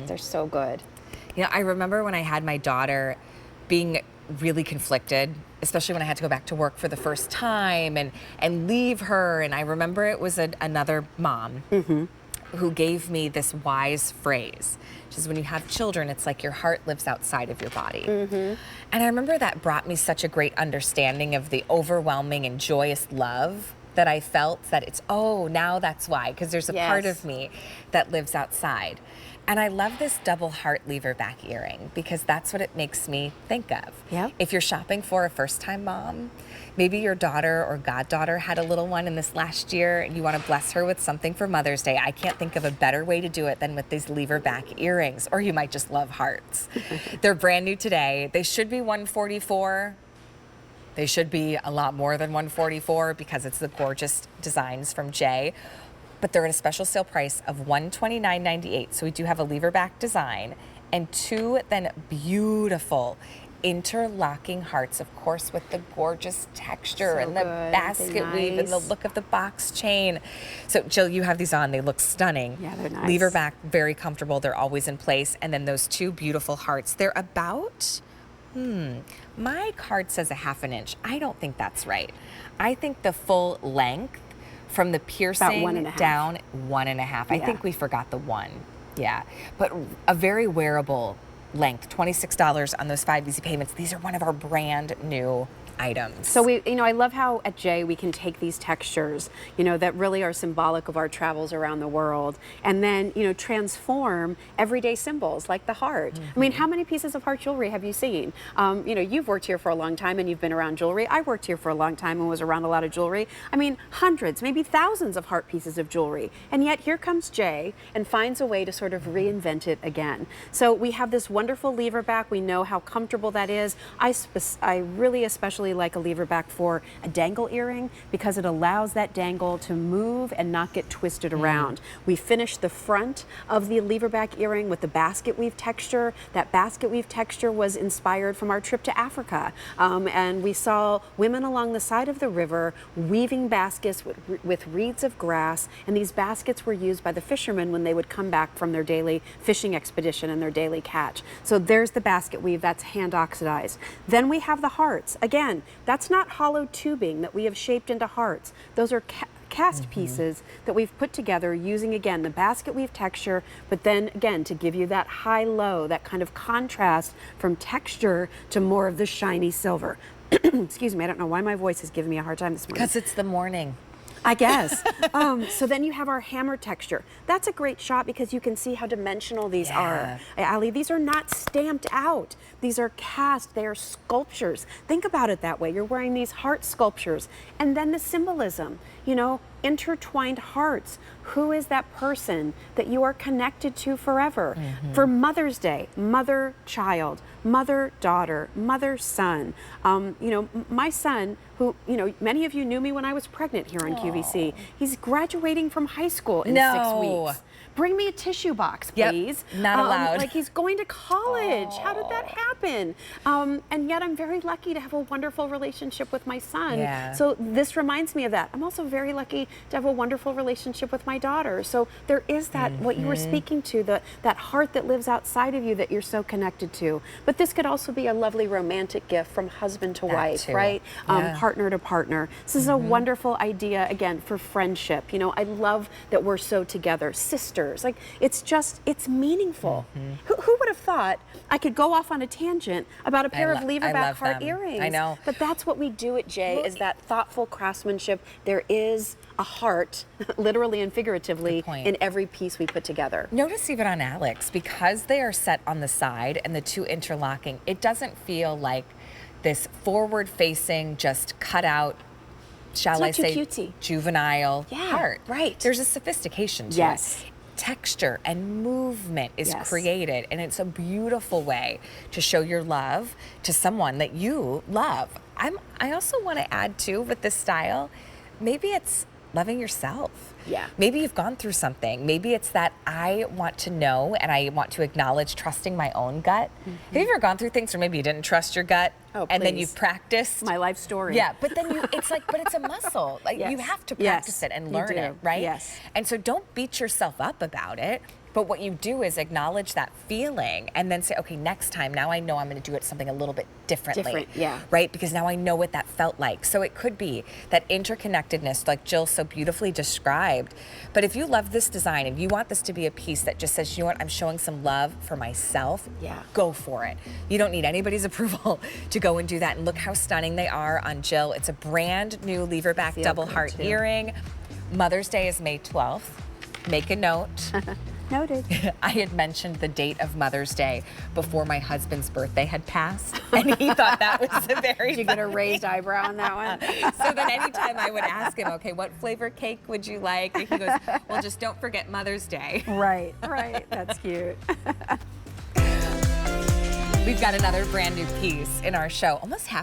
They're so good. You know, I remember when I had my daughter being really conflicted, especially when I had to go back to work for the first time and leave her. And I remember it was another mom who gave me this wise phrase, which is when you have children, it's like your heart lives outside of your body. And I remember that brought me such a great understanding of the overwhelming and joyous love that I felt, that it's, oh, now that's why, because there's a part of me that lives outside. And I love this double heart lever back earring because that's what it makes me think of. Yep. If you're shopping for a first-time mom, maybe your daughter or goddaughter had a little one in this last year and you want to bless her with something for Mother's Day. I can't think of a better way to do it than with these lever back earrings, or you might just love hearts. They're brand new today. They should be $144. They should be a lot more than $144 because it's the gorgeous designs from Jay. But they're at a special sale price of $129.98. So we do have a lever back design and two then beautiful interlocking hearts, of course, with the gorgeous texture and the basket weave and the look of the box chain. So Jill, you have these on. They look stunning. Yeah, they're nice. Lever back, very comfortable. They're always in place. And then those two beautiful hearts. They're about, my card says a half an inch. I don't think that's right. I think the full length from the piercing down, 1.5. I think we forgot the 1. Yeah, but a very wearable length, $26 on those 5 easy payments. These are one of our brand new items. So I love how at Jay we can take these textures, that really are symbolic of our travels around the world, and then, transform everyday symbols like the heart. I mean, how many pieces of heart jewelry have you seen? You've worked here for a long time and you've been around jewelry. I worked here for a long time and was around a lot of jewelry. I mean, hundreds, maybe thousands of heart pieces of jewelry. And yet here comes Jay and finds a way to sort of reinvent it again. So we have this wonderful lever back. We know how comfortable that is. I really especially like a lever back for a dangle earring because it allows that dangle to move and not get twisted around. We finished the front of the lever back earring with the basket weave texture. That basket weave texture was inspired from our trip to Africa. And we saw women along the side of the river weaving baskets with reeds of grass, and these baskets were used by the fishermen when they would come back from their daily fishing expedition and their daily catch. So there's the basket weave, that's hand oxidized. Then we have the hearts. Again, that's not hollow tubing that we have shaped into hearts. Those are cast pieces that we've put together using, again, the basket weave texture, but then again, to give you that high-low, that kind of contrast from texture to more of the shiny silver. Excuse me, I don't know why my voice is giving me a hard time this morning. Because it's the morning. I guess. So then you have our hammer texture. That's a great shot because you can see how dimensional these are. Allie, these are not stamped out. These are cast, they are sculptures. Think about it that way. You're wearing these heart sculptures. And then the symbolism, intertwined hearts. Who is that person that you are connected to forever? For Mother's Day, mother-child, mother-daughter, mother-son. My son, who, many of you knew me when I was pregnant here on QVC. He's graduating from high school in 6 weeks. Bring me a tissue box, please. Not allowed. Like he's going to college. How did that happen? And yet I'm very lucky to have a wonderful relationship with my son. So this reminds me of that. I'm also very lucky to have a wonderful relationship with my daughter. So there is that, what you were speaking to, that heart that lives outside of you that you're so connected to. But this could also be a lovely romantic gift from husband to wife, right? Partner to partner. This is a wonderful idea, again, for friendship. I love that we're so together. Sisters. Like, it's meaningful. Who would have thought I could go off on a tangent about a pair of lever back heart earrings? I know. But that's what we do at Jay, is that thoughtful craftsmanship. There is a heart, literally and figuratively, in every piece we put together. Notice even on Alex, because they are set on the side and the two interlocking, it doesn't feel like this forward-facing, just cut out, shall I say, cutesy, juvenile heart. Right. There's a sophistication to it. Texture and movement is created, and it's a beautiful way to show your love to someone that you love. I also want to add too, with this style, maybe it's loving yourself. Maybe you've gone through something. Maybe it's that I want to know and I want to acknowledge trusting my own gut. Have you ever gone through things where maybe you didn't trust your gut and then you've practiced? My life story. Yeah, but then it's like, but it's a muscle. Like you have to practice it and learn it, right? And so don't beat yourself up about it. But what you do is acknowledge that feeling and then say, okay, next time, now I know I'm going to do it something a little bit differently. Different, yeah. Right? Because now I know what that felt like. So it could be that interconnectedness, like Jill so beautifully described. But if you love this design and you want this to be a piece that just says, you know what, I'm showing some love for myself, yeah, go for it. You don't need anybody's approval to go and do that. And look how stunning they are on Jill. It's a brand new lever back double heart earring. Mother's Day is May 12th. Make a note. Noted. I had mentioned the date of Mother's Day before my husband's birthday had passed, and he thought that was a very Did you get a raised eyebrow on that one? So then anytime I would ask him, okay, what flavor cake would you like? And he goes, well, just don't forget Mother's Day. Right, right. That's cute. We've got another brand new piece in our show. Almost half